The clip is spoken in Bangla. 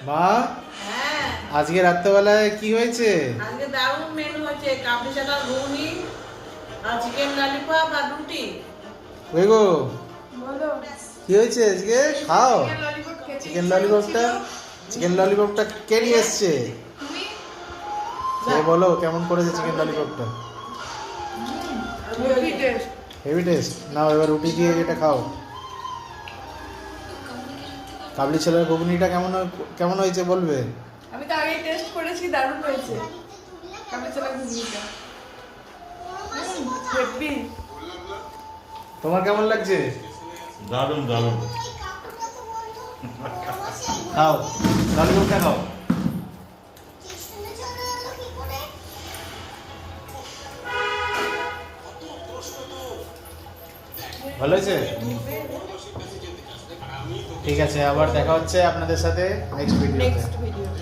মা, হ্যাঁ, আজকে রাত্রেবেলায় কি হয়েছে? আজকে দারুণ মেনু হয়েছে। কাবলি চানা ঘুগনি আর চিকেন ললিপপ আর রুটি। ওই গো, বলো। কি হয়েছে আজকে? খাও চিকেন ললিপপ খেতে চিকেন ইচ্ছে ললিপপটা। করছিল। চিকেন ললিপপটা কে নিয়ে এসছে? তুমি সে বলো কেমন করেছে চিকেন ললিপপটা। Heavy taste. Heavy taste. নাও এবার রুটি দিয়ে এটা খাও। কাবলি ছোলার ঘুগনিটা কেমন হয়েছে বলবে? আমি তো আগে টেস্ট করেছি, দারুণ হয়েছে। কাবলি চানা ঘুগনিটা হেভি। তোমার কেমন লাগছে? দারুণ দারুণ। খাও ললিপপটা খাও। ভালো হয়েছে? ঠিক আছে, আবার দেখা হচ্ছে আপনাদের সাথে নেক্সট ভিডিওতে। Next video.